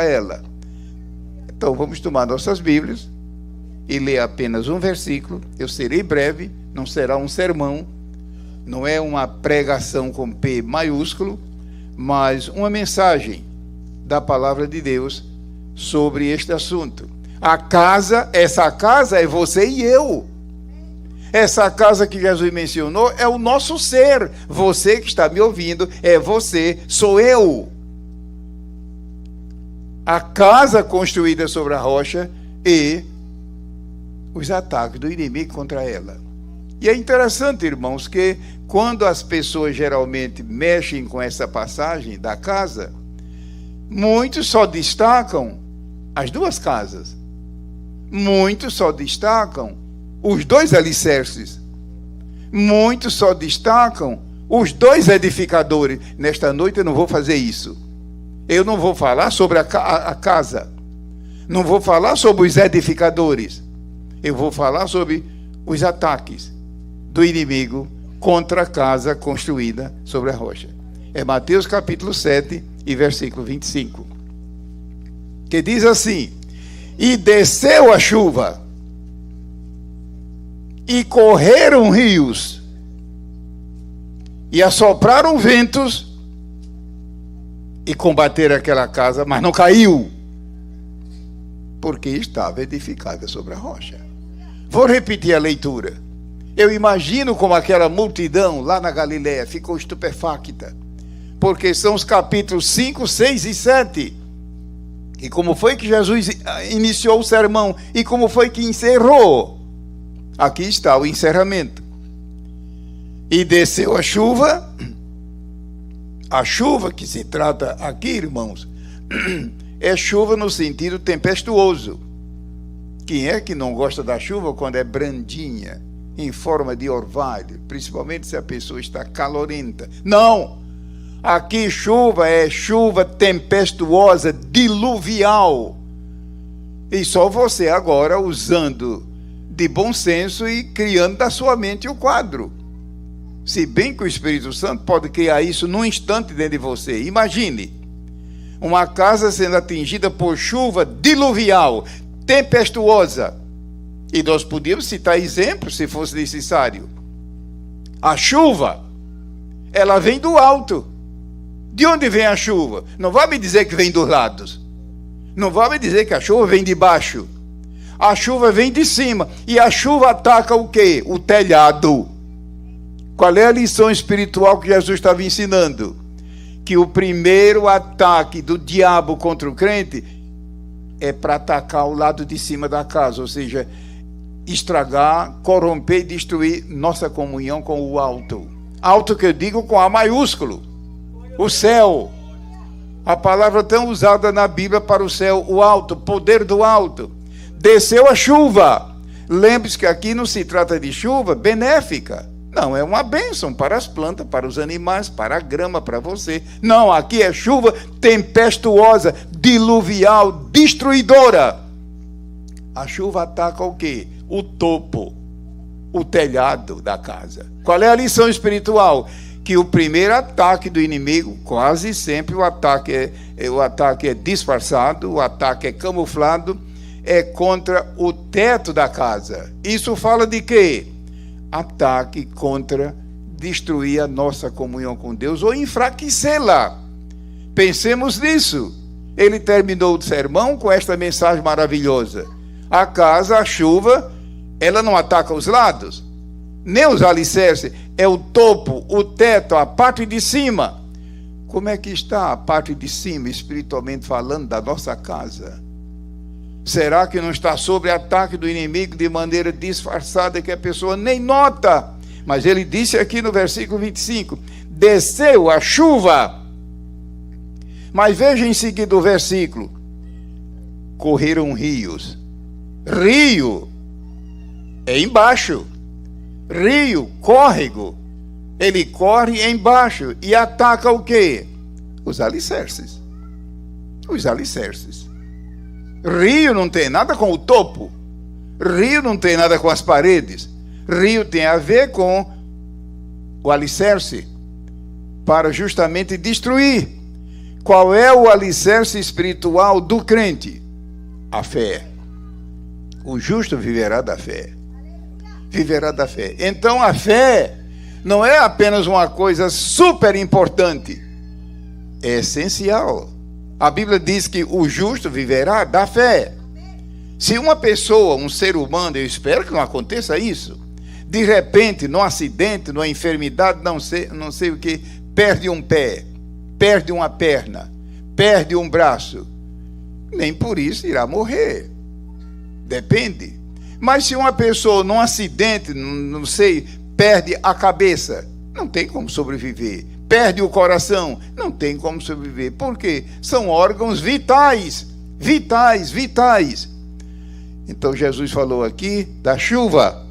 ela. Então vamos tomar nossas Bíblias e ler apenas um versículo. Eu serei breve, não será um sermão, não é uma pregação com P maiúsculo, mas uma mensagem da palavra de Deus sobre este assunto. A casa, essa casa é você e eu. Essa casa que Jesus mencionou é o nosso ser. Você que está me ouvindo é você, sou eu. A casa construída sobre a rocha e os ataques do inimigo contra ela. E é interessante, irmãos, que quando as pessoas geralmente mexem com essa passagem da casa, muitos só destacam as duas casas. Muitos só destacam os dois alicerces. Muitos só destacam os dois edificadores. Nesta noite eu não vou fazer isso. Eu não vou falar sobre a casa. Não vou falar sobre os edificadores. Eu vou falar sobre os ataques do inimigo contra a casa construída sobre a rocha. É Mateus capítulo 7 e versículo 25. Que diz assim: e desceu a chuva, e correram rios, e assopraram ventos, e combateram aquela casa, mas não caiu, porque estava edificada sobre a rocha. Vou repetir a leitura. Eu imagino como aquela multidão lá na Galileia ficou estupefacta, porque são os capítulos 5, 6 e 7. E como foi que Jesus iniciou o sermão e como foi que encerrou? Aqui está o encerramento. E desceu a chuva que se trata aqui, irmãos, é chuva no sentido tempestuoso. Quem é que não gosta da chuva quando é brandinha, em forma de orvalho, principalmente se a pessoa está calorenta? Não! Aqui chuva é chuva tempestuosa, diluvial. E só você agora usando de bom senso e criando da sua mente o quadro. Se bem que o Espírito Santo pode criar isso num instante dentro de você. Imagine uma casa sendo atingida por chuva diluvial, tempestuosa. E nós podíamos citar exemplos se fosse necessário. A chuva, ela vem do alto. De onde vem a chuva? Não vai me dizer que vem dos lados. Não vai me dizer que a chuva vem de baixo. A chuva vem de cima. E a chuva ataca o quê? O telhado. Qual é a lição espiritual que Jesus estava ensinando? Que o primeiro ataque do diabo contra o crente é para atacar o lado de cima da casa, ou seja, estragar, corromper e destruir nossa comunhão com o alto. Alto que eu digo com A maiúsculo. O céu. A palavra tão usada na Bíblia para o céu, o alto, poder do alto. Desceu a chuva. Lembre-se que aqui não se trata de chuva benéfica. Não, é uma bênção para as plantas, para os animais, para a grama, para você. Não, aqui é chuva tempestuosa, diluvial, destruidora. A chuva ataca o quê? O topo, o telhado da casa. Qual é a lição espiritual? Que o primeiro ataque do inimigo, quase sempre o ataque é disfarçado, o ataque é camuflado, é contra o teto da casa. Isso fala de quê? Ataque contra destruir a nossa comunhão com Deus ou enfraquecê-la. Pensemos nisso. Ele terminou o sermão com esta mensagem maravilhosa. A casa, a chuva, ela não ataca os lados, nem os alicerces, é o topo, o teto, a parte de cima. Como é que está a parte de cima, espiritualmente falando, da nossa casa? Será que não está sob ataque do inimigo de maneira disfarçada que a pessoa nem nota? Mas ele disse aqui no versículo 25, desceu a chuva. Mas veja em seguida o versículo, correram rios. Rio é embaixo. Rio, córrego, ele corre embaixo e ataca o quê? Os alicerces. Os alicerces. Rio não tem nada com o topo. Rio não tem nada com as paredes. Rio tem a ver com o alicerce, para justamente destruir. Qual é o alicerce espiritual do crente? A fé. O justo viverá da fé. Viverá da fé. Então a fé não é apenas uma coisa super importante, é essencial. A Bíblia diz que o justo viverá da fé. Se uma pessoa, um ser humano, eu espero que não aconteça isso, de repente, num acidente, numa enfermidade, não sei o que, perde um pé, perde uma perna, perde um braço, nem por isso irá morrer. Depende. Mas se uma pessoa num acidente, não sei, perde a cabeça, não tem como sobreviver. Perde o coração, não tem como sobreviver. Por quê? São órgãos vitais, vitais, vitais. Então Jesus falou aqui da chuva,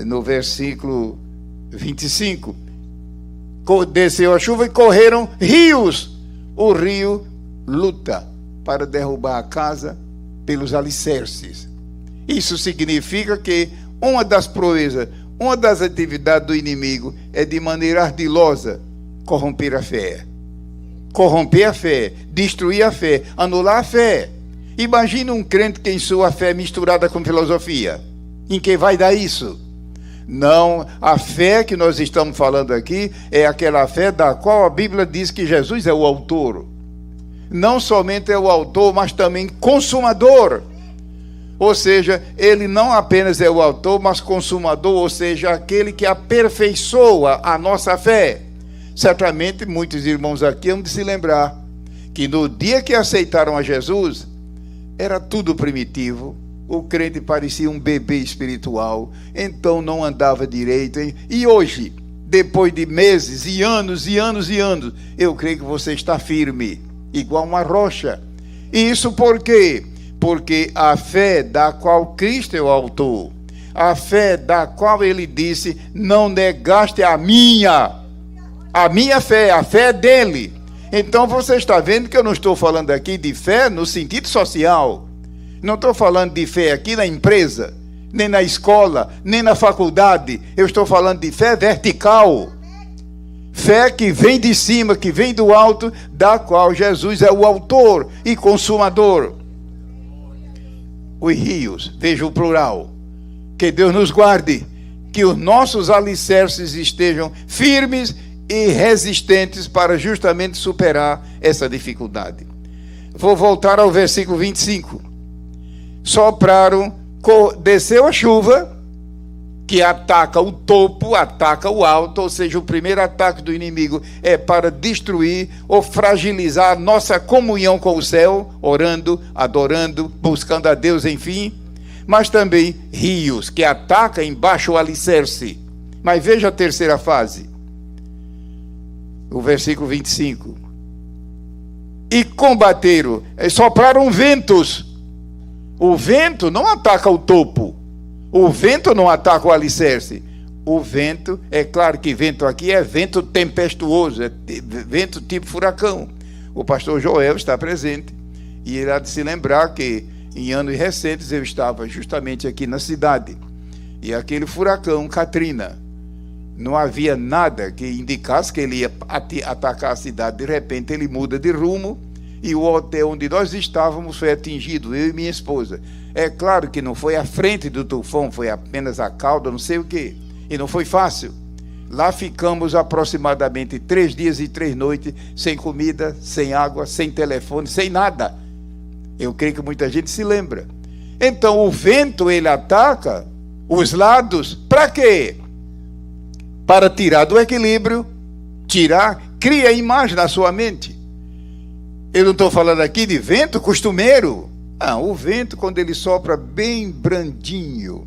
no versículo 25. Desceu a chuva e correram rios. O rio luta para derrubar a casa pelos alicerces. Isso significa que uma das proezas, uma das atividades do inimigo é de maneira ardilosa corromper a fé. Corromper a fé, destruir a fé, anular a fé. Imagine um crente que tem sua fé misturada com filosofia. Em que vai dar isso? Não, a fé que nós estamos falando aqui é aquela fé da qual a Bíblia diz que Jesus é o autor. Não somente é o autor, mas também consumador. Ou seja, ele não apenas é o autor, mas consumador, ou seja, aquele que aperfeiçoa a nossa fé. Certamente muitos irmãos aqui hão de se lembrar que no dia que aceitaram a Jesus, era tudo primitivo. O crente parecia um bebê espiritual, então não andava direito. E hoje, depois de meses e anos e anos e anos, eu creio que você está firme, igual uma rocha. E isso por quê? Porque a fé da qual Cristo é o autor, a fé da qual ele disse, não negaste a minha fé, a fé dele. Então você está vendo que eu não estou falando aqui de fé no sentido social. Não estou falando de fé aqui na empresa, nem na escola, nem na faculdade. Eu estou falando de fé vertical. Fé que vem de cima, que vem do alto, da qual Jesus é o autor e consumador. Os rios, veja o plural. Que Deus nos guarde, que os nossos alicerces estejam firmes e resistentes para justamente superar essa dificuldade. Vou voltar ao versículo 25. Sopraram, desceu a chuva, que ataca o topo, ataca o alto, ou seja, o primeiro ataque do inimigo é para destruir ou fragilizar a nossa comunhão com o céu, orando, adorando, buscando a Deus, enfim. Mas também rios, que ataca embaixo o alicerce. Mas veja a terceira fase, o versículo 25. E combateram, sopraram ventos. O vento não ataca o topo. O vento não ataca o alicerce. O vento, é claro que vento aqui é vento tempestuoso, é vento tipo furacão. O pastor Joel está presente e irá de se lembrar que em anos recentes eu estava justamente aqui na cidade. E aquele furacão Katrina, não havia nada que indicasse que ele ia atacar a cidade. De repente ele muda de rumo e o hotel onde nós estávamos foi atingido, eu e minha esposa. É claro que não foi a frente do tufão, foi apenas a cauda, não sei o quê. E não foi fácil. Lá ficamos aproximadamente 3 dias e 3 noites, sem comida, sem água, sem telefone, sem nada. Eu creio que muita gente se lembra. Então o vento, ele ataca os lados, para quê? Para tirar do equilíbrio, cria imagem na sua mente. Eu não estou falando aqui de vento costumeiro. O vento, quando ele sopra bem brandinho,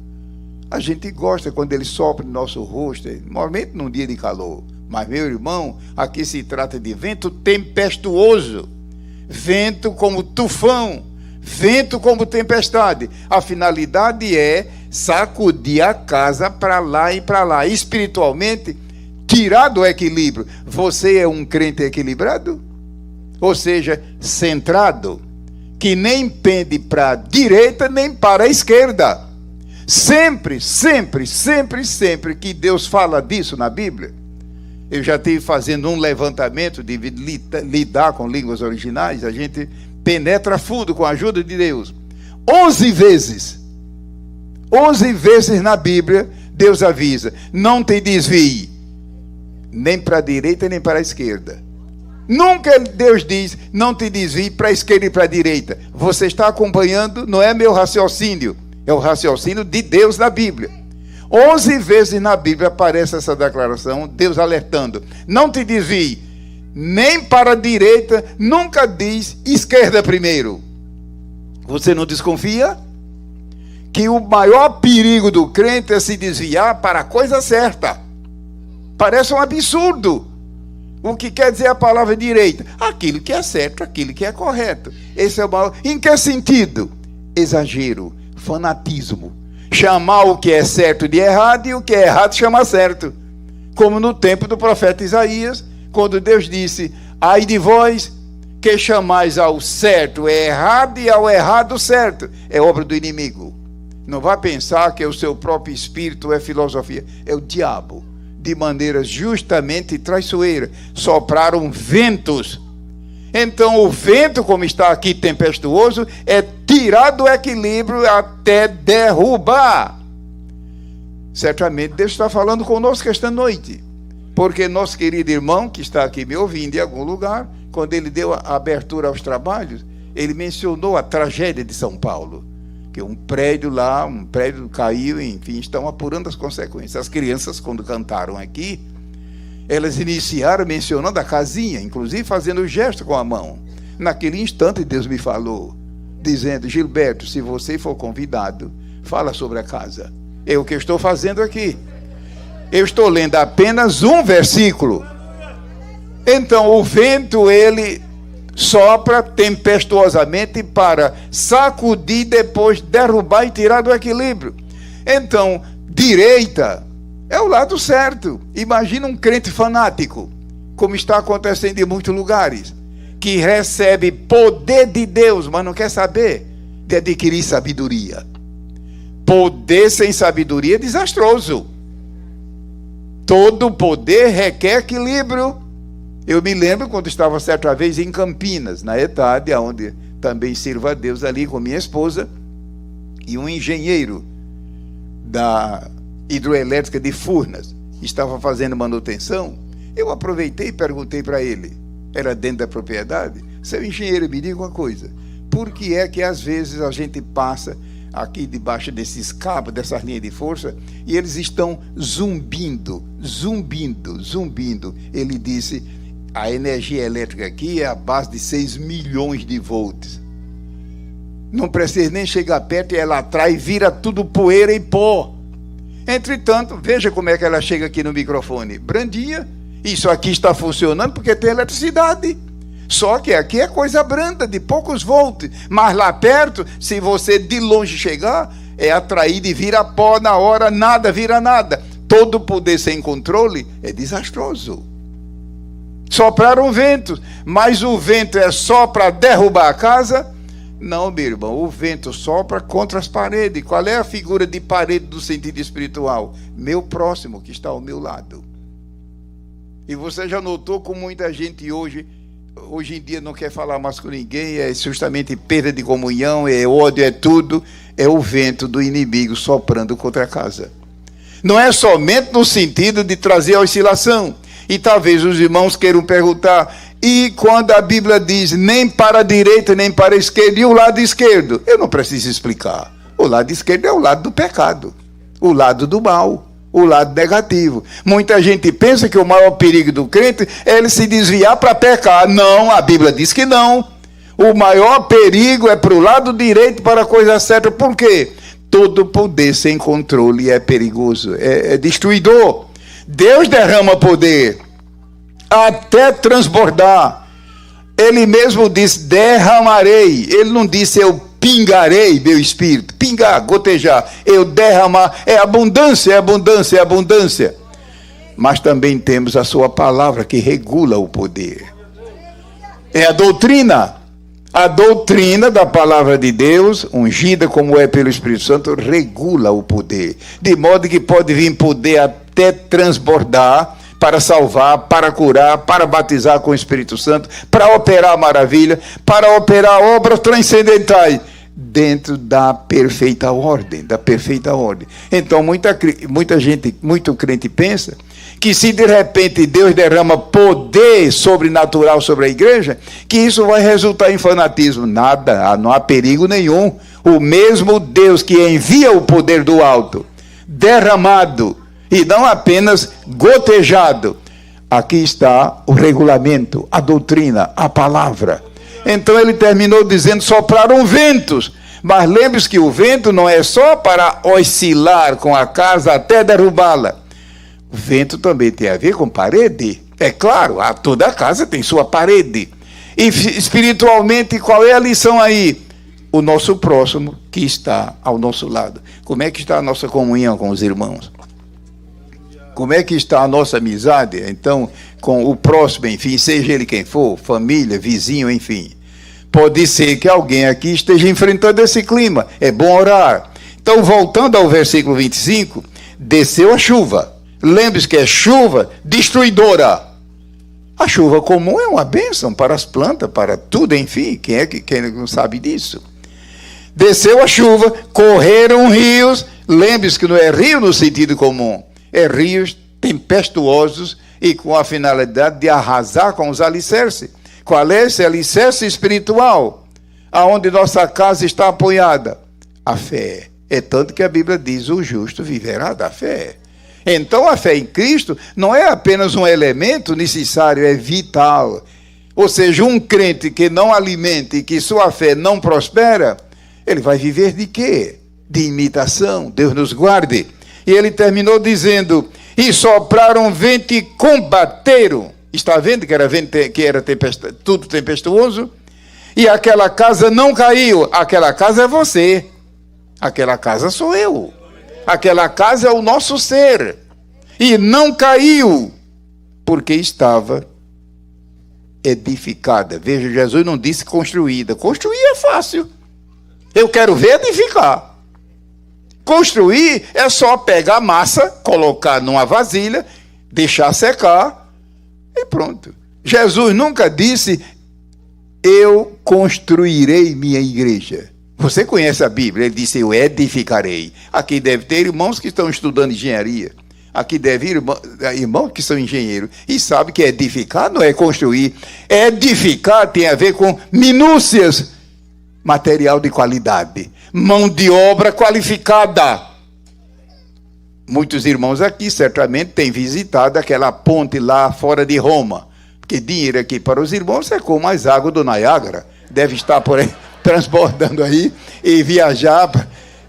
a gente gosta quando ele sopra no nosso rosto, normalmente num dia de calor. Mas, meu irmão, aqui se trata de vento tempestuoso, vento como tufão, vento como tempestade. A finalidade é sacudir a casa para lá e para lá, espiritualmente, tirar do equilíbrio. Você é um crente equilibrado? Ou seja, centrado, que nem pende para a direita nem para a esquerda. Sempre, sempre, sempre, sempre que Deus fala disso na Bíblia, Eu já estive fazendo um levantamento de lidar com línguas originais. A gente penetra fundo com a ajuda de Deus. 11 vezes na Bíblia, Deus avisa: não te desvie, nem para a direita nem para a esquerda. Nunca Deus diz: não te desvie para a esquerda e para a direita. Você está acompanhando, não é meu raciocínio, é o raciocínio de Deus na Bíblia. 11 vezes na Bíblia aparece essa declaração, Deus alertando: não te desvie, nem para a direita, nunca diz esquerda primeiro. Você não desconfia que o maior perigo do crente é se desviar para a coisa certa? Parece um absurdo. O que quer dizer a palavra direita? Aquilo que é certo, aquilo que é correto. Esse é o maior. Em que sentido? Exagero, fanatismo. Chamar o que é certo de errado e o que é errado chamar certo. Como no tempo do profeta Isaías, quando Deus disse: ai de vós que chamais ao certo errado e ao errado certo. É obra do inimigo. Não vá pensar que é o seu próprio espírito, é filosofia. É o diabo, de maneira justamente traiçoeira. Sopraram ventos. Então o vento, como está aqui tempestuoso, é tirar do equilíbrio até derrubar. Certamente Deus está falando conosco esta noite, porque nosso querido irmão, que está aqui me ouvindo em algum lugar, quando ele deu a abertura aos trabalhos, ele mencionou a tragédia de São Paulo, que um prédio caiu, enfim, estão apurando as consequências. As crianças, quando cantaram aqui, elas iniciaram mencionando a casinha, inclusive fazendo o gesto com a mão. Naquele instante Deus me falou, dizendo: Gilberto, se você for convidado, fala sobre a casa. É o que eu estou fazendo aqui. Eu estou lendo apenas um versículo. Então o vento, ele sopra tempestuosamente para sacudir, depois derrubar e tirar do equilíbrio. Então, direita é o lado certo. Imagina um crente fanático, como está acontecendo em muitos lugares, que recebe poder de Deus, mas não quer saber de adquirir sabedoria. Poder sem sabedoria é desastroso. Todo poder requer equilíbrio. Eu me lembro quando estava certa vez em Campinas, na ETAD, onde também sirvo a Deus ali com minha esposa, e um engenheiro da hidroelétrica de Furnas estava fazendo manutenção. Eu aproveitei e perguntei para ele, era dentro da propriedade: seu engenheiro, me diga uma coisa, por que é que às vezes a gente passa aqui debaixo desses cabos, dessas linhas de força, e eles estão zumbindo? Ele disse: a energia elétrica aqui é a base de 6 milhões de volts. Não precisa nem chegar perto e ela atrai e vira tudo poeira e pó. Entretanto, veja como é que ela chega aqui no microfone. Brandinha. Isso aqui está funcionando porque tem eletricidade. Só que aqui é coisa branda, de poucos volts. Mas lá perto, se você de longe chegar, é atraído e vira pó na hora, nada vira nada. Todo poder sem controle é desastroso. Sopraram ventos, mas o vento é só para derrubar a casa? Não, meu irmão, o vento sopra contra as paredes. Qual é a figura de parede do sentido espiritual? Meu próximo, que está ao meu lado. E você já notou como muita gente hoje em dia não quer falar mais com ninguém, é justamente perda de comunhão, é ódio, é tudo, é o vento do inimigo soprando contra a casa. Não é somente no sentido de trazer a oscilação. E talvez os irmãos queiram perguntar: e quando a Bíblia diz nem para a direita nem para a esquerda, e o lado esquerdo? Eu não preciso explicar. O lado esquerdo é o lado do pecado, o lado do mal, o lado negativo. Muita gente pensa que o maior perigo do crente é ele se desviar para pecar. Não, a Bíblia diz que não. O maior perigo é para o lado direito, para a coisa certa. Por quê? Todo poder sem controle é perigoso, é destruidor. Deus derrama poder até transbordar. Ele mesmo disse: derramarei. Ele não disse: eu pingarei meu espírito. Pingar, gotejar. Eu derramar. É abundância, é abundância, é abundância. Mas também temos a sua palavra que regula o poder. É a doutrina. A doutrina da palavra de Deus, ungida como é pelo Espírito Santo, regula o poder. De modo que pode vir poder até transbordar, para salvar, para curar, para batizar com o Espírito Santo, para operar maravilha, para operar obras transcendentais, dentro da perfeita ordem, Então, muita gente, muito crente pensa que se de repente Deus derrama poder sobrenatural sobre a igreja, que isso vai resultar em fanatismo. Nada, não há perigo nenhum. O mesmo Deus que envia o poder do alto, derramado, e não apenas gotejado. Aqui está o regulamento, a doutrina, a palavra. Então ele terminou dizendo: sopraram ventos. Mas lembre-se que o vento não é só para oscilar com a casa até derrubá-la. O vento também tem a ver com parede. É claro, toda casa tem sua parede. E espiritualmente, qual é a lição aí? O nosso próximo que está ao nosso lado. Como é que está a nossa comunhão com os irmãos? Como é que está a nossa amizade, então, com o próximo, enfim, seja ele quem for, família, vizinho, enfim. Pode ser que alguém aqui esteja enfrentando esse clima. É bom orar. Então, voltando ao versículo 25, desceu a chuva. Lembre-se que é chuva destruidora. A chuva comum é uma bênção para as plantas, para tudo, enfim. Quem não sabe disso? Desceu a chuva, correram rios. Lembre-se que não é rio no sentido comum. É rios tempestuosos e com a finalidade de arrasar com os alicerces. Qual é esse alicerce espiritual? Aonde nossa casa está apoiada? A fé. É tanto que a Bíblia diz: o justo viverá da fé. Então a fé em Cristo não é apenas um elemento necessário, é vital. Ou seja, um crente que não alimenta e que sua fé não prospera, ele vai viver de quê? De imitação. Deus nos guarde. E ele terminou dizendo: e sopraram vento e combateram. Está vendo que era tudo tempestuoso? E aquela casa não caiu. Aquela casa é você. Aquela casa sou eu. Aquela casa é o nosso ser. E não caiu, porque estava edificada. Veja, Jesus não disse construída. Construir é fácil. Eu quero ver edificar. Construir é só pegar massa, colocar numa vasilha, deixar secar e pronto. Jesus nunca disse: eu construirei minha igreja. Você conhece a Bíblia? Ele disse: eu edificarei. Aqui deve ter irmãos que estão estudando engenharia. Aqui deve ir irmãos que são engenheiros. E sabe que edificar não é construir. Edificar tem a ver com minúcias. Material de qualidade. Mão de obra qualificada. Muitos irmãos aqui certamente têm visitado aquela ponte lá fora de Roma. Porque dinheiro aqui para os irmãos é como as águas do Niágara. Deve estar por aí, transbordando aí e viajar.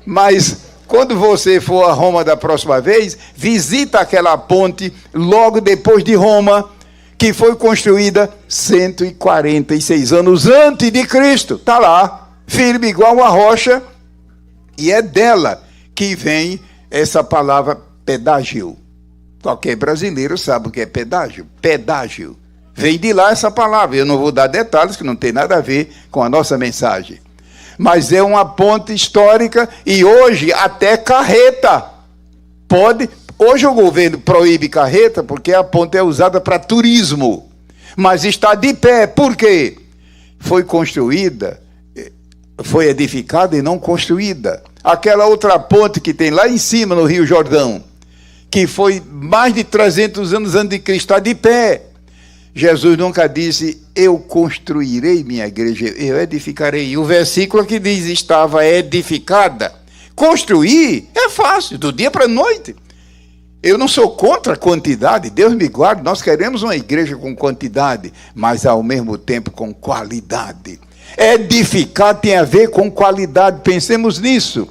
Mas quando você for a Roma da próxima vez, visita aquela ponte logo depois de Roma, que foi construída 146 anos antes de Cristo. Está lá, firme igual uma rocha, e é dela que vem essa palavra pedágio. Qualquer brasileiro sabe o que é pedágio. Pedágio. Vem de lá essa palavra. Eu não vou dar detalhes, que não tem nada a ver com a nossa mensagem. Mas é uma ponte histórica e hoje até carreta pode. Hoje o governo proíbe carreta porque a ponte é usada para turismo. Mas está de pé. Por quê? Foi construída, foi edificada e não construída. Aquela outra ponte que tem lá em cima no Rio Jordão, que foi mais de 300 anos antes de Cristo, está de pé. Jesus nunca disse: eu construirei minha igreja, eu edificarei. E o versículo que diz: estava edificada. Construir é fácil, do dia para a noite. Eu não sou contra a quantidade, Deus me guarde, nós queremos uma igreja com quantidade, mas ao mesmo tempo com qualidade. Edificar tem a ver com qualidade, pensemos nisso.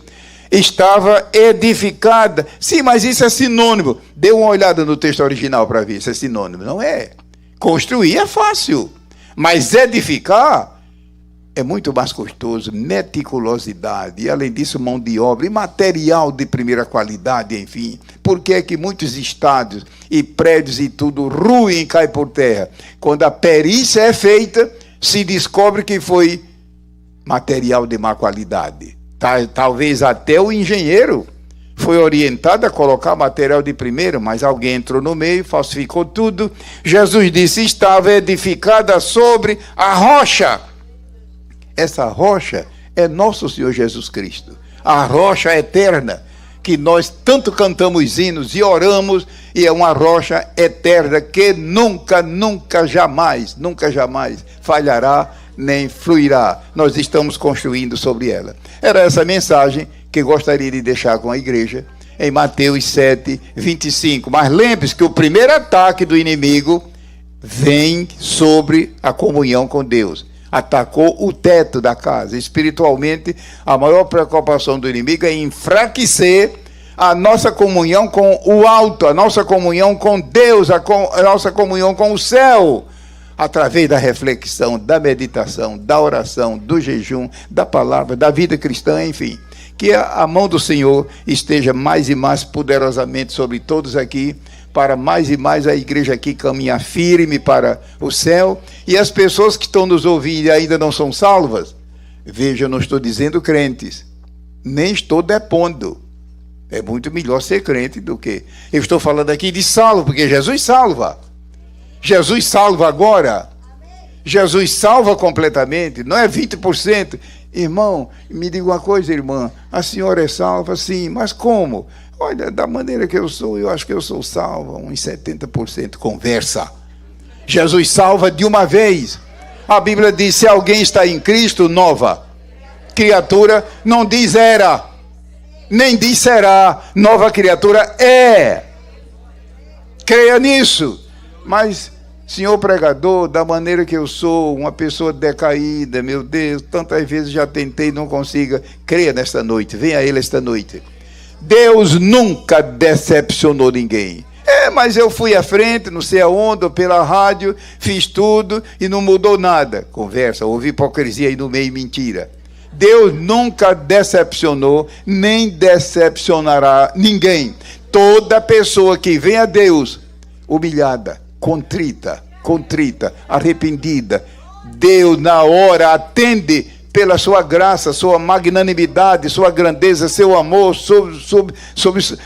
Estava edificada. Sim, mas isso é sinônimo. Dê uma olhada no texto original para ver se é sinônimo. Não é. Construir é fácil, mas edificar é muito mais custoso. Meticulosidade, e além disso mão de obra e material de primeira qualidade, enfim. Por que é que muitos estádios e prédios e tudo ruem e cai por terra? Quando a perícia é feita, se descobre que foi material de má qualidade. Talvez até o engenheiro foi orientada a colocar material de primeira, mas alguém entrou no meio, falsificou tudo. Jesus disse: estava edificada sobre a rocha. Essa rocha é nosso Senhor Jesus Cristo, a rocha eterna, que nós tanto cantamos hinos e oramos, e é uma rocha eterna que nunca, nunca, jamais falhará nem fluirá. Nós estamos construindo sobre ela. Era essa mensagem que gostaria de deixar com a igreja em Mateus 7, 25. Mas lembre-se que o primeiro ataque do inimigo vem sobre a comunhão com Deus. Atacou o teto da casa. Espiritualmente, a maior preocupação do inimigo é enfraquecer a nossa comunhão com o alto, a nossa comunhão com Deus, a nossa comunhão com o céu, através da reflexão, da meditação, da oração, do jejum, da palavra, da vida cristã, enfim. Que a mão do Senhor esteja mais e mais poderosamente sobre todos aqui, para mais e mais a igreja aqui caminhar firme para o céu. E as pessoas que estão nos ouvindo e ainda não são salvas, veja, eu não estou dizendo crentes, nem estou depondo. É muito melhor ser crente do que... Eu estou falando aqui de salvo, porque Jesus salva. Jesus salva agora. Jesus salva completamente, não é 20%. Irmão, me diga uma coisa, irmã, a senhora é salva? Sim, mas como? Olha, da maneira que eu sou, eu acho que eu sou salva, uns 70%. Conversa. Jesus salva de uma vez. A Bíblia diz: se alguém está em Cristo, nova criatura, não diz era, nem diz será, nova criatura é. Creia nisso. Mas, senhor pregador, da maneira que eu sou, uma pessoa decaída, meu Deus, tantas vezes já tentei, não consiga. Creia nesta noite, venha a Ele esta noite. Deus nunca decepcionou ninguém. Mas eu fui à frente, não sei aonde, pela rádio, fiz tudo e não mudou nada. Conversa, houve hipocrisia aí no meio, mentira. Deus nunca decepcionou, nem decepcionará ninguém. Toda pessoa que vem a Deus humilhada, contrita, arrependida, Deus na hora atende pela sua graça, sua magnanimidade, sua grandeza, seu amor, sobre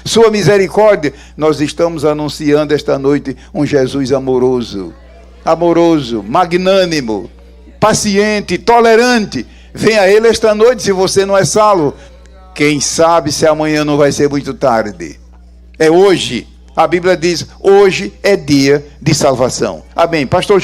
sua misericórdia. Nós estamos anunciando esta noite um Jesus amoroso, magnânimo, paciente, tolerante. Venha a Ele esta noite se você não é salvo. Quem sabe se amanhã não vai ser muito tarde. É hoje. A Bíblia diz: hoje é dia de salvação. Amém. Pastor